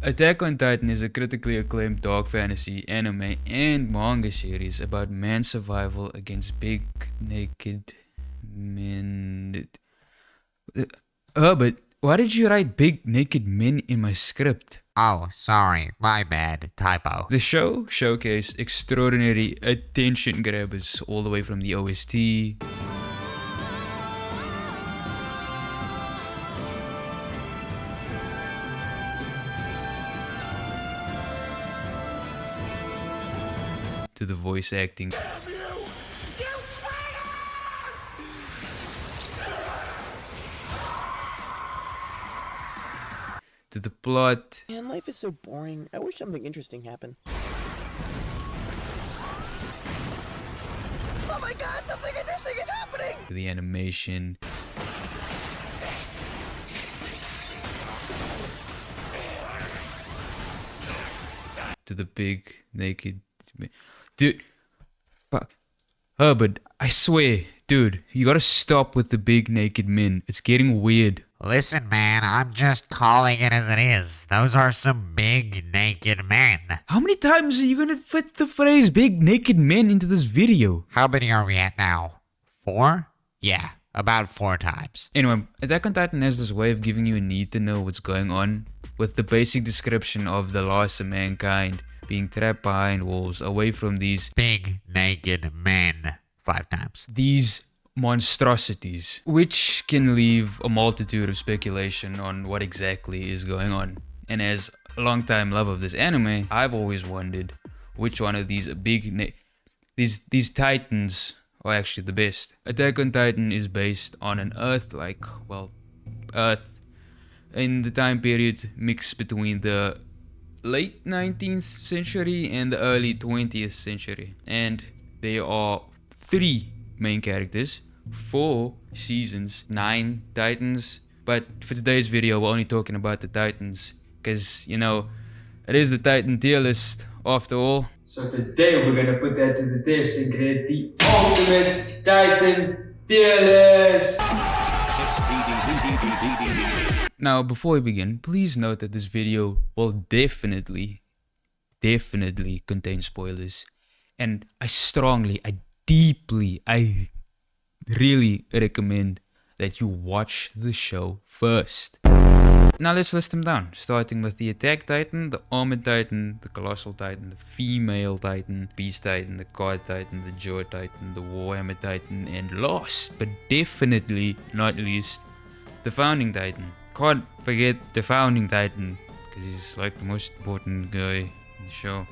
Attack on Titan is a critically acclaimed dark fantasy anime and manga series about man's survival against big naked men. But why did you write big naked men in my script? Oh, sorry, my bad, typo. The show showcased extraordinary attention grabbers all the way from the OST, to the voice acting, to the plot, Man, life is so boring. I wish something interesting happened. Oh my god, something interesting is happening! to the animation, to the big naked dude. Fuck. But I swear, dude, you gotta stop with the big naked men. It's getting weird. Listen, man, I'm just calling it as it is. Those are some big naked men. How many times are you gonna fit the phrase big naked men into this video? How many are we at now? 4? Yeah, about 4 times. Anyway, Attack on Titan has this way of giving you a need to know what's going on, with the basic description of the loss of mankind being trapped behind walls, away from these Big naked men. 5 times. these monstrosities, which can leave a multitude of speculation on what exactly is going on. And as a long-time lover of this anime, I've always wondered which one of these these titans are actually the best. Attack on Titan is based on an Earth in the time period mixed between the late 19th century and the early 20th century. And there are 3 main characters, 4 seasons, 9 titans. But for today's video, we're only talking about the titans, because, you know, it is the Titan tier list after all. So today we're gonna put that to the test and create the ultimate Titan tier list. Now, before we begin, please note that this video will definitely contain spoilers. And I really recommend that you watch the show first. Now let's list them down, starting with the Attack Titan, the Armoured Titan, the Colossal Titan, the Female Titan, Beast Titan, the Card Titan, the Jaw Titan, the Warhammer Titan, and last but definitely not least, the Founding Titan. Can't forget the Founding Titan, because he's like the most important guy in the show.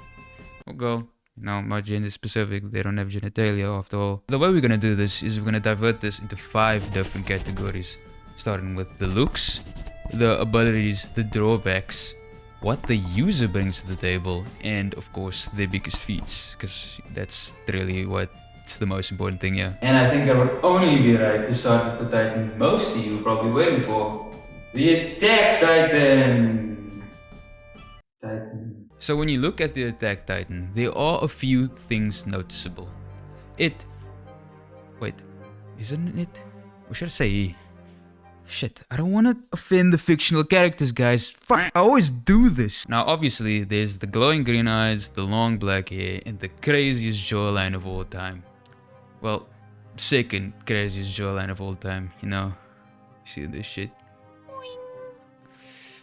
Or girl. No, not gender specific, they don't have genitalia after all. The way we're gonna do this is we're gonna divert this into 5 different categories, starting with the looks, the abilities, the drawbacks, what the user brings to the table, and of course their biggest feats, because that's really what's the most important thing here. And I think I would only be right to start with the Titan most of you are probably waiting for, the Attack Titan. So when you look at the Attack Titan, there are a few things noticeable. Isn't it? Or should I say? Shit, I don't want to offend the fictional characters, guys. Fuck, I always do this. Now, obviously, there's the glowing green eyes, the long black hair, and the craziest jawline of all time. Well, second craziest jawline of all time, you know. See this shit?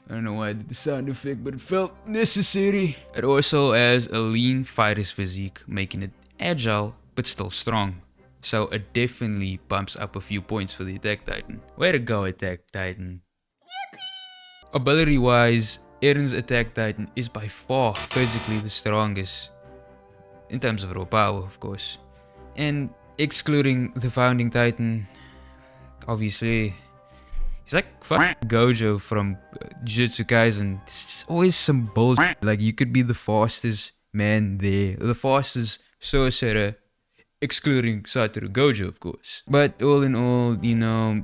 I don't know why I did the sound effect, but it felt necessary. It also has a lean fighter's physique, making it agile, but still strong. So it definitely bumps up a few points for the Attack Titan. Way to go, Attack Titan. Yippee! Ability-wise, Eren's Attack Titan is by far physically the strongest. In terms of raw power, of course. And excluding the Founding Titan, obviously, he's like fucking Gojo from Jujutsu Kaisen. It's always some bullshit. Like, you could be the fastest man there, the fastest sorcerer, excluding Satoru Gojo, of course. But all in all, you know,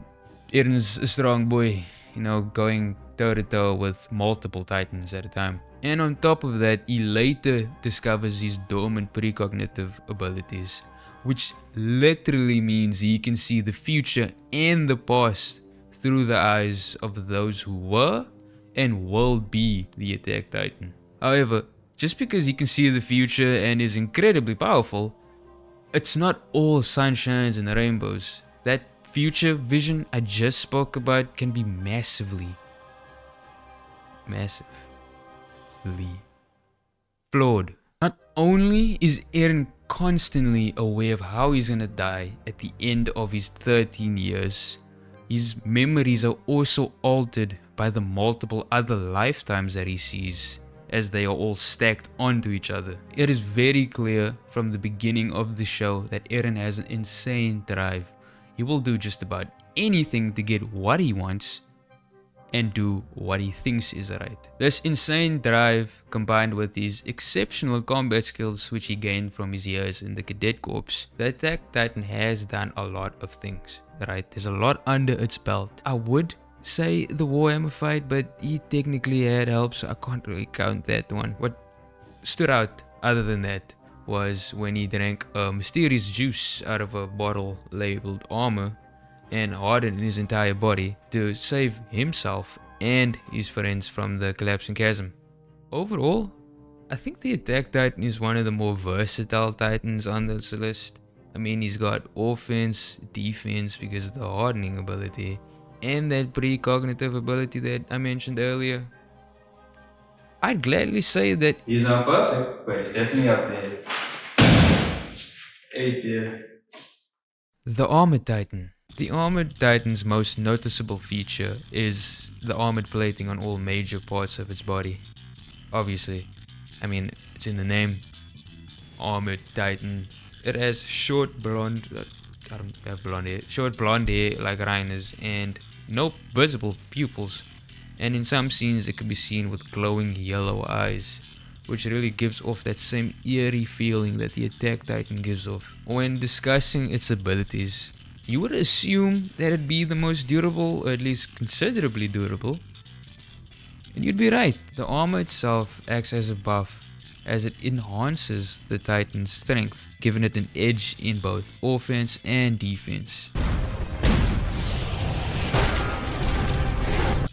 Eren's a strong boy, you know, going toe-to-toe with multiple titans at a time. And on top of that, he later discovers his dormant precognitive abilities, which literally means he can see the future and the past through the eyes of those who were and will be the Attack Titan. However, just because he can see the future and is incredibly powerful, it's not all sunshines and rainbows. That future vision I just spoke about can be massively flawed. Not only is Eren constantly aware of how he's gonna die at the end of his 13 years, his memories are also altered by the multiple other lifetimes that he sees, as they are all stacked onto each other. It is very clear from the beginning of the show that Eren has an insane drive. He will do just about anything to get what he wants and do what he thinks is right. This insane drive, combined with his exceptional combat skills which he gained from his years in the Cadet Corps, the Attack Titan has done a lot of things, right? There's a lot under its belt. I would say the Warhammer fight, but he technically had help, so I can't really count that one. What stood out other than that was when he drank a mysterious juice out of a bottle labeled armor and hardened his entire body to save himself and his friends from the collapsing chasm. Overall, I think the Attack Titan is one of the more versatile Titans on this list. I mean, he's got offense, defense because of the hardening ability, and that precognitive ability that I mentioned earlier. I'd gladly say that he's not perfect, but he's definitely up there. Hey dear. The Armoured Titan. The Armoured Titan's most noticeable feature is the armored plating on all major parts of its body. Obviously, I mean, it's in the name, Armoured Titan. It has short blonde, I don't have blonde hair, short blonde hair like Reiner's, and no visible pupils. And in some scenes it can be seen with glowing yellow eyes, which really gives off that same eerie feeling that the Attack Titan gives off. When discussing its abilities, you would assume that it'd be the most durable, or at least considerably durable. And you'd be right. The armor itself acts as a buff, as it enhances the Titan's strength, giving it an edge in both offense and defense.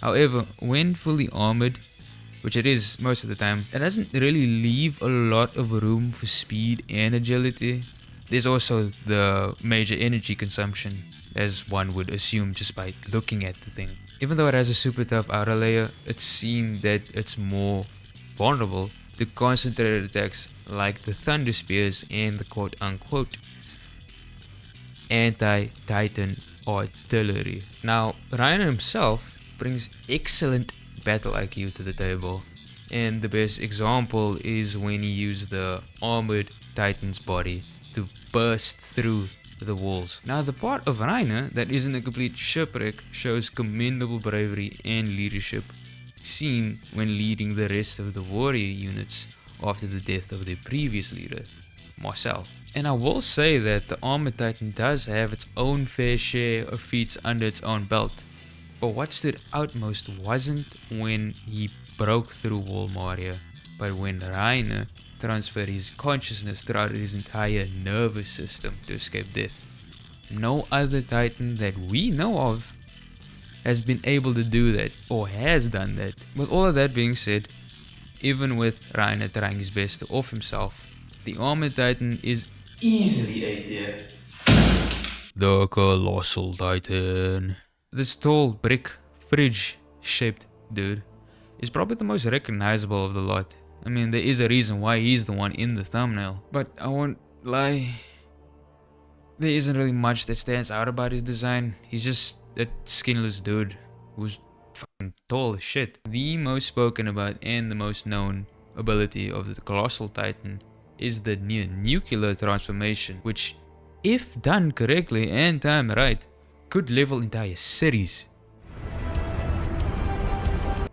However, when fully armored, which it is most of the time, it doesn't really leave a lot of room for speed and agility. There's also the major energy consumption, as one would assume just by looking at the thing. Even though it has a super tough outer layer, it's seen that it's more vulnerable to concentrated attacks like the Thunder Spears and the quote-unquote anti-Titan artillery. Now, Reiner himself brings excellent battle IQ to the table, and the best example is when he used the Armored Titan's body to burst through the walls. Now, the part of Reiner that isn't a complete shipwreck shows commendable bravery and leadership seen when leading the rest of the warrior units after the death of their previous leader, Marcel. And I will say that the Armored Titan does have its own fair share of feats under its own belt. But what stood out most wasn't when he broke through Wall Maria, but when Reiner transferred his consciousness throughout his entire nervous system to escape death. No other Titan that we know of has been able to do that, or has done that. With all of that being said, even with Reiner trying his best to off himself, the Armored Titan is easily A tier. The Colossal Titan. This tall brick fridge shaped dude is probably the most recognizable of the lot. I mean, there is a reason why he's the one in the thumbnail, but I won't lie, there isn't really much that stands out about his design. He's just a skinless dude who's fucking tall as shit. The most spoken about and the most known ability of the Colossal Titan is the near nuclear transformation, which, if done correctly and timed right, could level entire cities.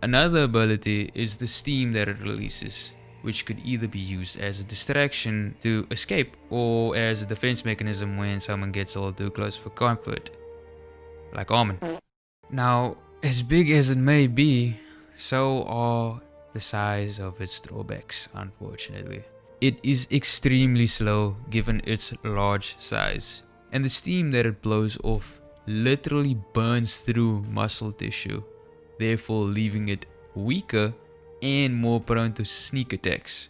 Another ability is the steam that it releases, which could either be used as a distraction to escape or as a defense mechanism when someone gets a little too close for comfort, like Armin. Now, as big as it may be, so are the size of its drawbacks, unfortunately. It is extremely slow given its large size, and the steam that it blows off literally burns through muscle tissue, therefore leaving it weaker, and more prone to sneak attacks.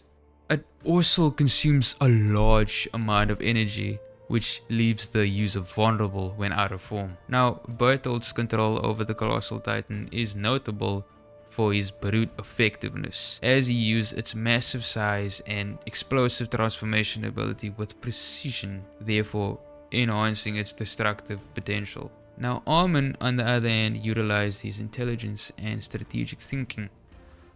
It also consumes a large amount of energy, which leaves the user vulnerable when out of form. Now, Bertholdt's control over the Colossal Titan is notable for his brute effectiveness, as he used its massive size and explosive transformation ability with precision, therefore enhancing its destructive potential. Now, Armin, on the other hand, utilized his intelligence and strategic thinking,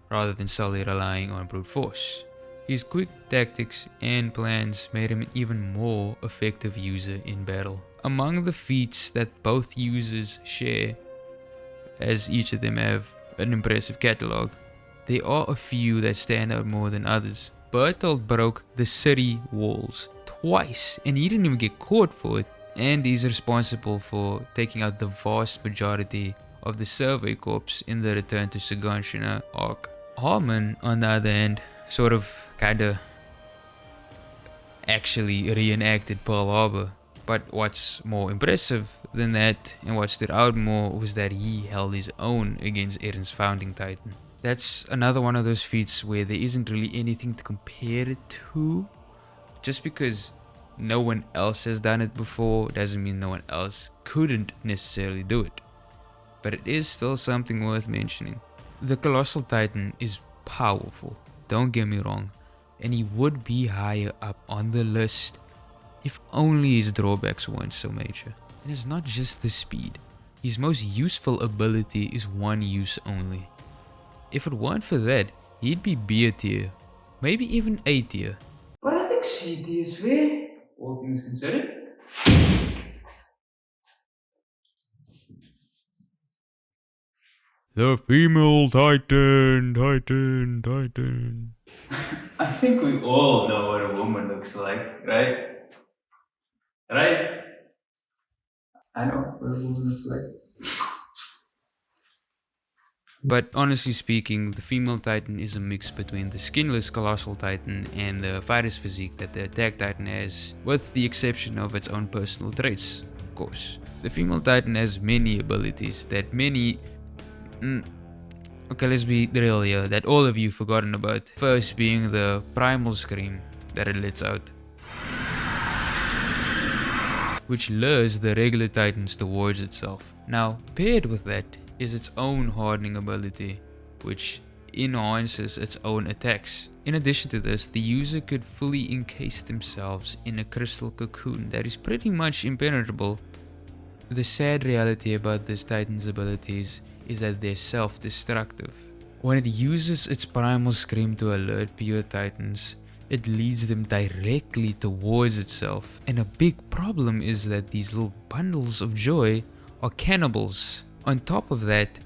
rather than solely relying on brute force. His quick tactics and plans made him an even more effective user in battle. Among the feats that both users share, as each of them have an impressive catalog, there are a few that stand out more than others. Bertholdt broke the city walls twice and he didn't even get caught for it, and he's responsible for taking out the vast majority of the Survey Corps in the Return to Saganshina arc. Harmon, on the other hand, kinda actually reenacted Pearl Harbor. But what's more impressive than that, and what stood out more, was that he held his own against Eren's founding Titan. That's another one of those feats where there isn't really anything to compare it to. Just because no one else has done it before doesn't mean no one else couldn't necessarily do it. But it is still something worth mentioning. The Colossal Titan is powerful, don't get me wrong, and he would be higher up on the list if only his drawbacks weren't so major. And it's not just the speed. His most useful ability is one use only. If it weren't for that, he'd be B tier, maybe even A tier. But I think C tier is fair, all things considered. The female Titan. I think we all know what a woman looks like, right? Right? I know what a woman looks like. But honestly speaking, the female Titan is a mix between the skinless Colossal Titan and the fighter's physique that the Attack Titan has, with the exception of its own personal traits, of course. The female Titan has many abilities that let's be real here, that all of you forgotten about. First being the primal scream that it lets out, which lures the regular Titans towards itself. Now, paired with that is its own hardening ability, which enhances its own attacks. In addition to this, the user could fully encase themselves in a crystal cocoon that is pretty much impenetrable. The sad reality about this Titan's abilities is that they're self-destructive. When it uses its primal scream to alert pure Titans, it leads them directly towards itself. And a big problem is that these little bundles of joy are cannibals. On top of that,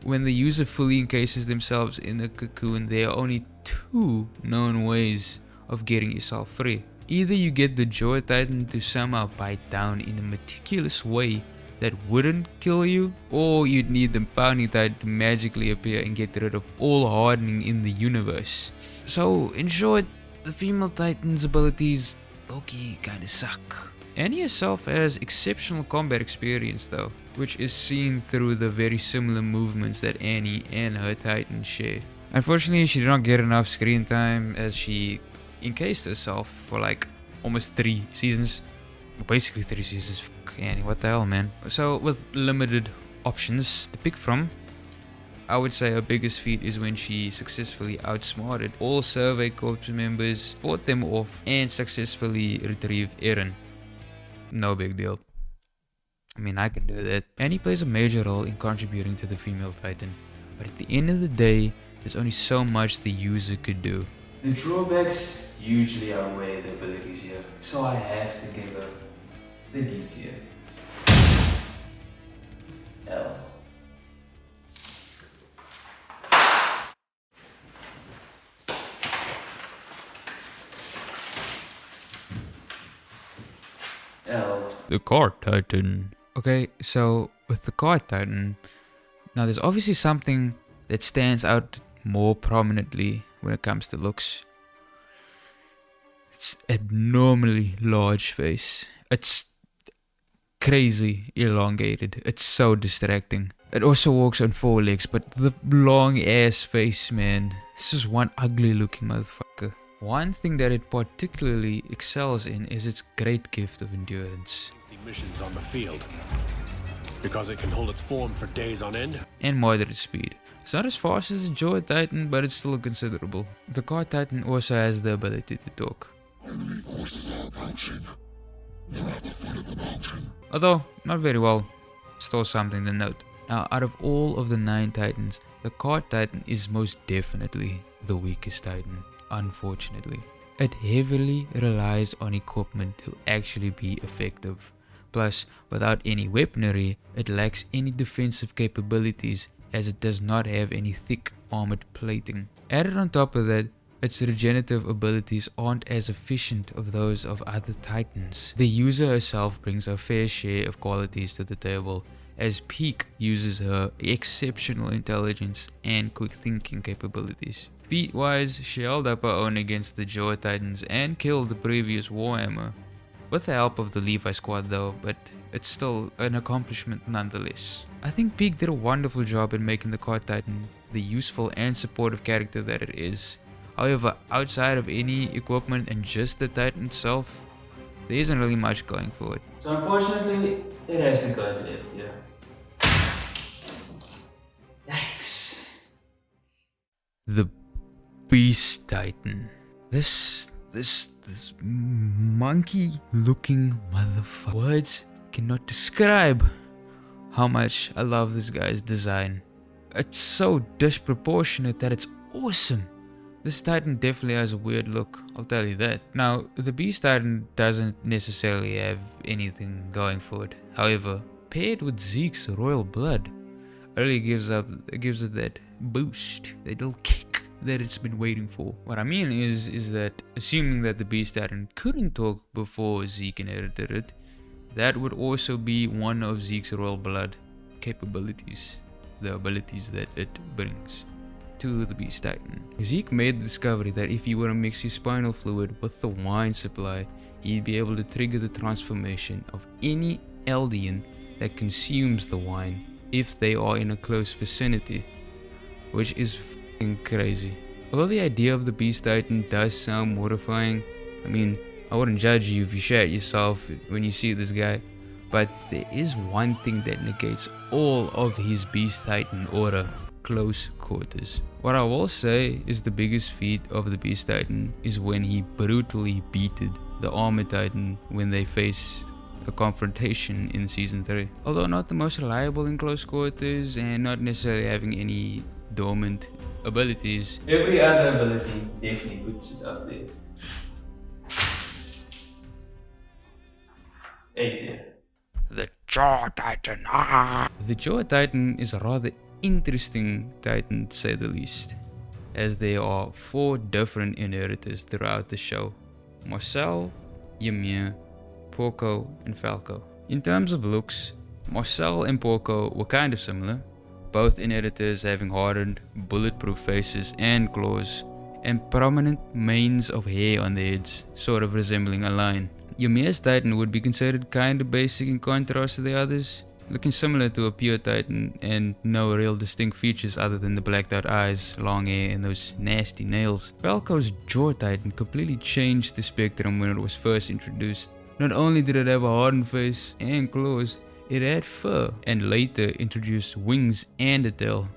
when the user fully encases themselves in a cocoon, there are only two known ways of getting yourself free. Either you get the Joy Titan to somehow bite down in a meticulous way that wouldn't kill you, or you'd need the Founding Titan to magically appear and get rid of all hardening in the universe. So, in short, the female Titan's abilities low-key kinda suck. Annie herself has exceptional combat experience though, which is seen through the very similar movements that Annie and her Titan share. Unfortunately, she did not get enough screen time as she encased herself for like almost 3 seasons. Basically 3 seasons. Fuck Annie, what the hell, man. So with limited options to pick from, I would say her biggest feat is when she successfully outsmarted all Survey Corps members, fought them off, and successfully retrieved Eren. No big deal. I mean, I can do that. Annie plays a major role in contributing to the female Titan, but at the end of the day, there's only so much the user could do. The drawbacks usually outweigh the abilities here, so I have to give her the D tier. L. The Card Titan. Okay, so with the Card Titan, now there's obviously something that stands out more prominently when it comes to looks. It's abnormally large face. It's crazy elongated. It's so distracting. It also walks on 4 legs, but the long ass face, man. This is one ugly looking motherfucker. One thing that it particularly excels in is its great gift of endurance. Missions on the field. Because it can hold its form for days on end. And moderate speed. It's not as fast as the Jaw Titan, but it's still considerable. The Car Titan also has the ability to talk. Enemy forces are approaching. They're at the foot of the mountain. Although, not very well. Still something to note. Now, out of all of the 9 Titans, the Car Titan is most definitely the weakest Titan, unfortunately. It heavily relies on equipment to actually be effective. Plus, without any weaponry, it lacks any defensive capabilities as it does not have any thick armored plating. Added on top of that, its regenerative abilities aren't as efficient of those of other Titans. The user herself brings a fair share of qualities to the table, as Peak uses her exceptional intelligence and quick thinking capabilities. Feat wise, she held up her own against the Jaw Titans and killed the previous Warhammer. With the help of the Levi squad though, but it's still an accomplishment nonetheless. I think Peak did a wonderful job in making the Car Titan the useful and supportive character that it is. However, outside of any equipment and just the Titan itself, there isn't really much going for it. So unfortunately, it has to go to the F tier. Yikes. The Beast Titan. This monkey looking motherfucker. Words cannot describe how much I love this guy's design. It's so disproportionate that it's awesome. This Titan definitely has a weird look, I'll tell you that. Now, the Beast Titan doesn't necessarily have anything going for it. However, paired with Zeke's royal blood, it really gives it that boost, that little kick that it's been waiting for. What I mean is that assuming that the Beast Titan couldn't talk before Zeke inherited it, that would also be one of Zeke's royal blood capabilities, the abilities that it brings to the Beast Titan. Zeke made the discovery that if he were to mix his spinal fluid with the wine supply, he'd be able to trigger the transformation of any Eldian that consumes the wine if they are in a close vicinity, which is f***ing crazy. Although the idea of the Beast Titan does sound mortifying, I mean, I wouldn't judge you if you shat yourself when you see this guy, but there is one thing that negates all of his Beast Titan aura: close quarters. What I will say is the biggest feat of the Beast Titan is when he brutally beated the Armoured Titan when they faced a confrontation in season 3. Although not the most reliable in close quarters and not necessarily having any dormant abilities, Every other ability definitely puts it up there. F tier. the Jaw Titan. The Jaw Titan is a rather interesting Titan to say the least, as there are 4 different inheritors throughout the show: Marcel, Ymir, Porco, and Falco. In terms of looks, Marcel and Porco were kind of similar, both inheritors having hardened, bulletproof faces and claws, and prominent manes of hair on their heads, sort of resembling a lion. Ymir's Titan would be considered kinda basic in contrast to the others, looking similar to a pure Titan and no real distinct features other than the blacked out eyes, long hair, and those nasty nails. Falco's Jaw Titan completely changed the spectrum when it was first introduced. Not only did it have a hardened face and claws, it had fur, and later introduced wings and a tail.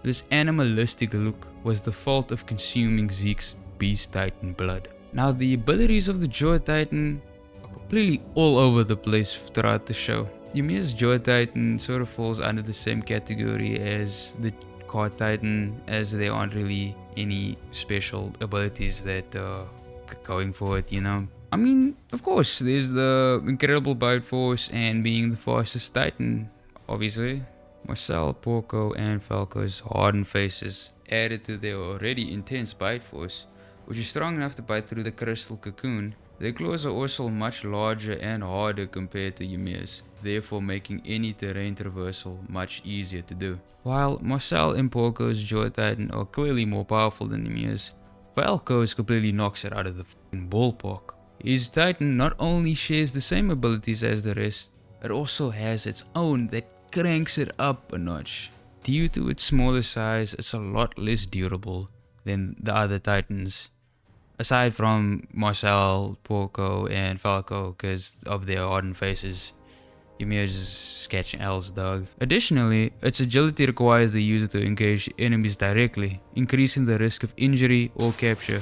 This animalistic look was the fault of consuming Zeke's Beast Titan blood. Now, the abilities of the Jaw Titan are completely all over the place throughout the show. Ymir's Jaw Titan sort of falls under the same category as the Car Titan, as there aren't really any special abilities that are going for it, you know. I mean, of course, there's the incredible bite force and being the fastest Titan, obviously. Marcel, Porco, and Falco's hardened faces added to their already intense bite force, which is strong enough to bite through the crystal cocoon. Their claws are also much larger and harder compared to Ymir's, therefore making any terrain traversal much easier to do. While Marcel and Porco's Jaw Titan are clearly more powerful than Ymir's, Falco's completely knocks it out of the f***ing ballpark. His Titan not only shares the same abilities as the rest, it also has its own that cranks it up a notch. Due to its smaller size, it's a lot less durable than the other Titans. Aside from Marcel, Porco, and Falco because of their hardened faces. Ymir just sketching L's, dog. Additionally, its agility requires the user to engage enemies directly, increasing the risk of injury or capture.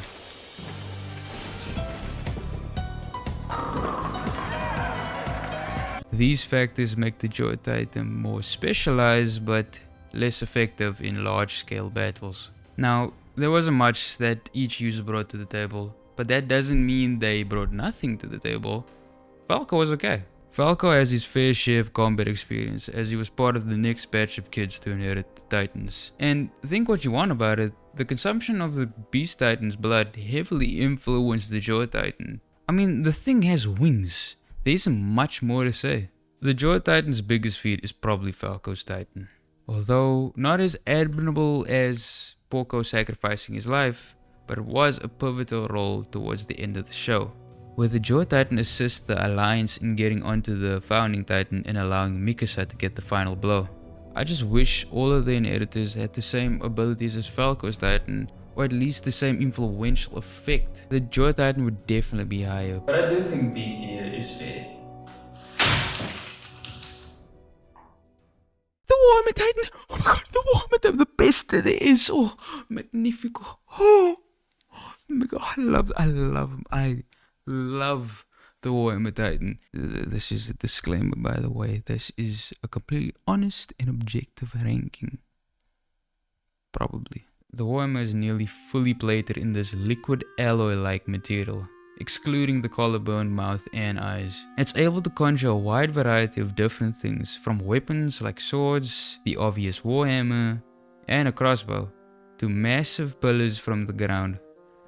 These factors make the Joy Titan more specialized but less effective in large-scale battles. Now, there wasn't much that each user brought to the table, but that doesn't mean they brought nothing to the table. Falco was okay. Falco has his fair share of combat experience as he was part of the next batch of kids to inherit the Titans. And think what you want about it, the consumption of the Beast Titan's blood heavily influenced the Joy Titan. I mean, the thing has wings. There isn't much more to say. The Joy Titan's biggest feat is probably Falco's Titan. Although not as admirable as Porco sacrificing his life, but it was a pivotal role towards the end of the show, where the Joy Titan assists the Alliance in getting onto the Founding Titan and allowing Mikasa to get the final blow. I just wish all of the inheritors had the same abilities as Falco's Titan, or at least the same influential effect. The Joy Titan would definitely be higher. But I do think B tier is fair. The Warhammer Titan! Oh my god, the Warhammer Titan, the best that there is! Oh, magnifico! Oh my god, I love the Warhammer Titan. This is a disclaimer, by the way. This is a completely honest and objective ranking. Probably. The Warhammer is nearly fully plated in this liquid alloy-like material, excluding the collarbone, mouth, and eyes. It's able to conjure a wide variety of different things, from weapons like swords, the obvious warhammer, and a crossbow, to massive pillars from the ground,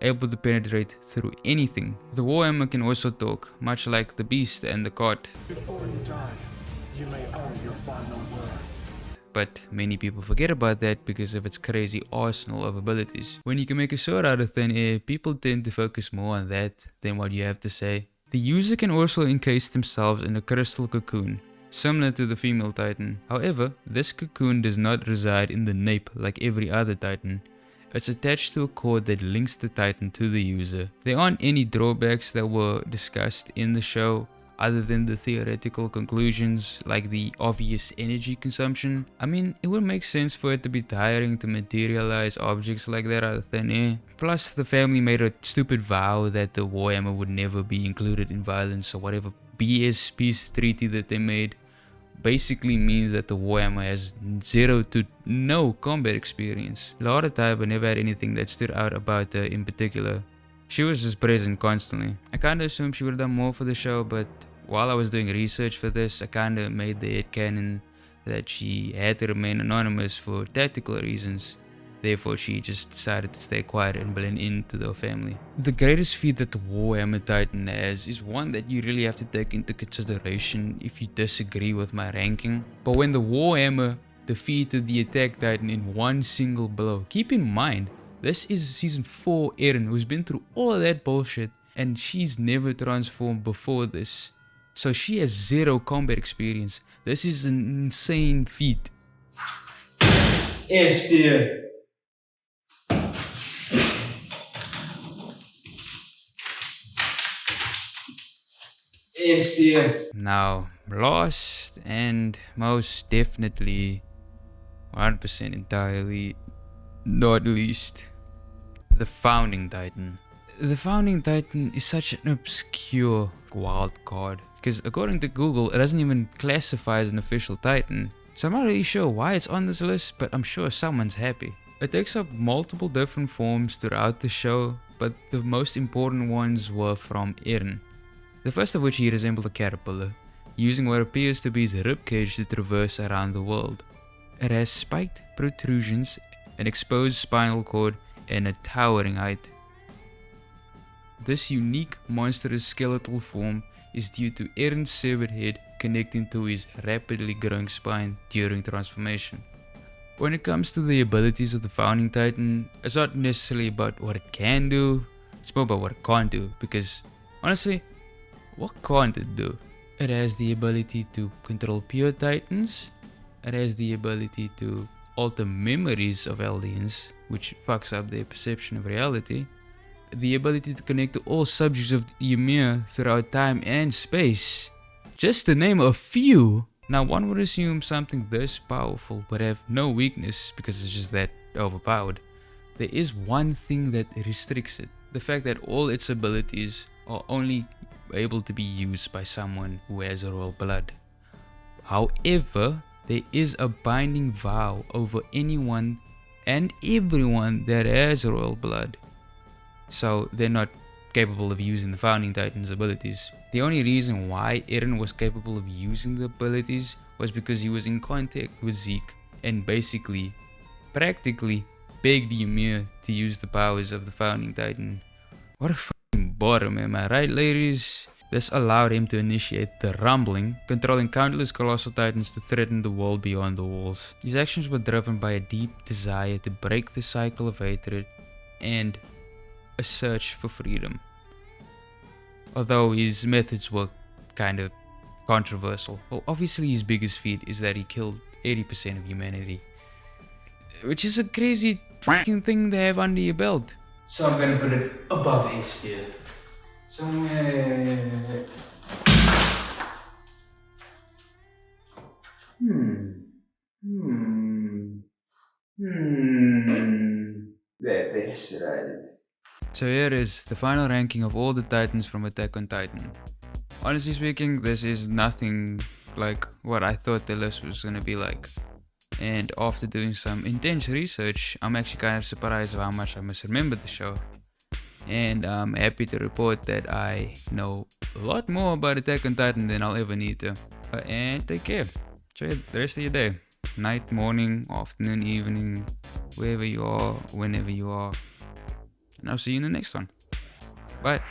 able to penetrate through anything. The warhammer can also talk, much like the beast and the cart. Before you die, you may utter your final words. But many people forget about that because of its crazy arsenal of abilities. When you can make a sword out of thin air, people tend to focus more on that than what you have to say. The user can also encase themselves in a crystal cocoon, similar to the female Titan. However, this cocoon does not reside in the nape like every other Titan. It's attached to a cord that links the Titan to the user. There aren't any drawbacks that were discussed in the show, other than the theoretical conclusions like the obvious energy consumption. I mean, it would make sense for it to be tiring to materialize objects like that out of thin air. Plus, the family made a stupid vow that the Warhammer would never be included in violence, or whatever BS peace treaty that they made basically means that the Warhammer has 0 to no combat experience. Laura Tiber never had anything that stood out about her in particular. She was just present constantly. I kinda assumed she would have done more for the show, but while I was doing research for this, I kinda made the headcanon that she had to remain anonymous for tactical reasons. Therefore, she just decided to stay quiet and blend into the family. The greatest feat that the Warhammer Titan has is one that you really have to take into consideration if you disagree with my ranking. But when the Warhammer defeated the Attack Titan in one single blow, keep in mind, this is season 4 Eren, who's been through all of that bullshit, and she's never transformed before this. So she has 0 combat experience. This is an insane feat. S tier. S tier. Now, last and most definitely 100% entirely not least, the Founding Titan. The Founding Titan is such an obscure wild card because according to Google, it doesn't even classify as an official Titan. So I'm not really sure why it's on this list, but I'm sure someone's happy. It takes up multiple different forms throughout the show, but the most important ones were from Eren. The first of which he resembled a caterpillar, using what appears to be his ribcage to traverse around the world. It has spiked protrusions, an exposed spinal cord, and a towering height. This unique monstrous skeletal form is due to Eren's severed head connecting to his rapidly growing spine during transformation. When it comes to the abilities of the Founding Titan, it's not necessarily about what it can do, it's more about what it can't do, because honestly, what can't it do? It has the ability to control pure Titans, It has the ability to alter memories of Eldians, which fucks up their perception of reality. The ability to connect to all subjects of Ymir throughout time and space. Just to name a few. Now one would assume something this powerful but have no weakness because it's just that overpowered. There is one thing that restricts it. The fact that all its abilities are only able to be used by someone who has royal blood. However, there is a binding vow over anyone and everyone that has royal blood. So they're not capable of using the Founding Titan's abilities. The only reason why Eren was capable of using the abilities was because he was in contact with Zeke and basically, practically, begged Ymir to use the powers of the Founding Titan. What a fucking bottom, am I right, ladies? This allowed him to initiate the Rumbling, controlling countless Colossal Titans to threaten the world beyond the walls. His actions were driven by a deep desire to break the cycle of hatred and a search for freedom. Although his methods were kind of controversial. Well, obviously his biggest feat is that he killed 80% of humanity. Which is a crazy fucking thing to have under your belt. So I'm gonna put it above S tier. Somewhere. That's right. So here is the final ranking of all the Titans from Attack on Titan. Honestly speaking, this is nothing like what I thought the list was gonna be like. And after doing some intense research, I'm actually kind of surprised of how much I misremembered the show. And I'm happy to report that I know a lot more about Attack on Titan than I'll ever need to. And take care. Enjoy the rest of your day. Night, morning, afternoon, evening, wherever you are, whenever you are. And I'll see you in the next one. Bye.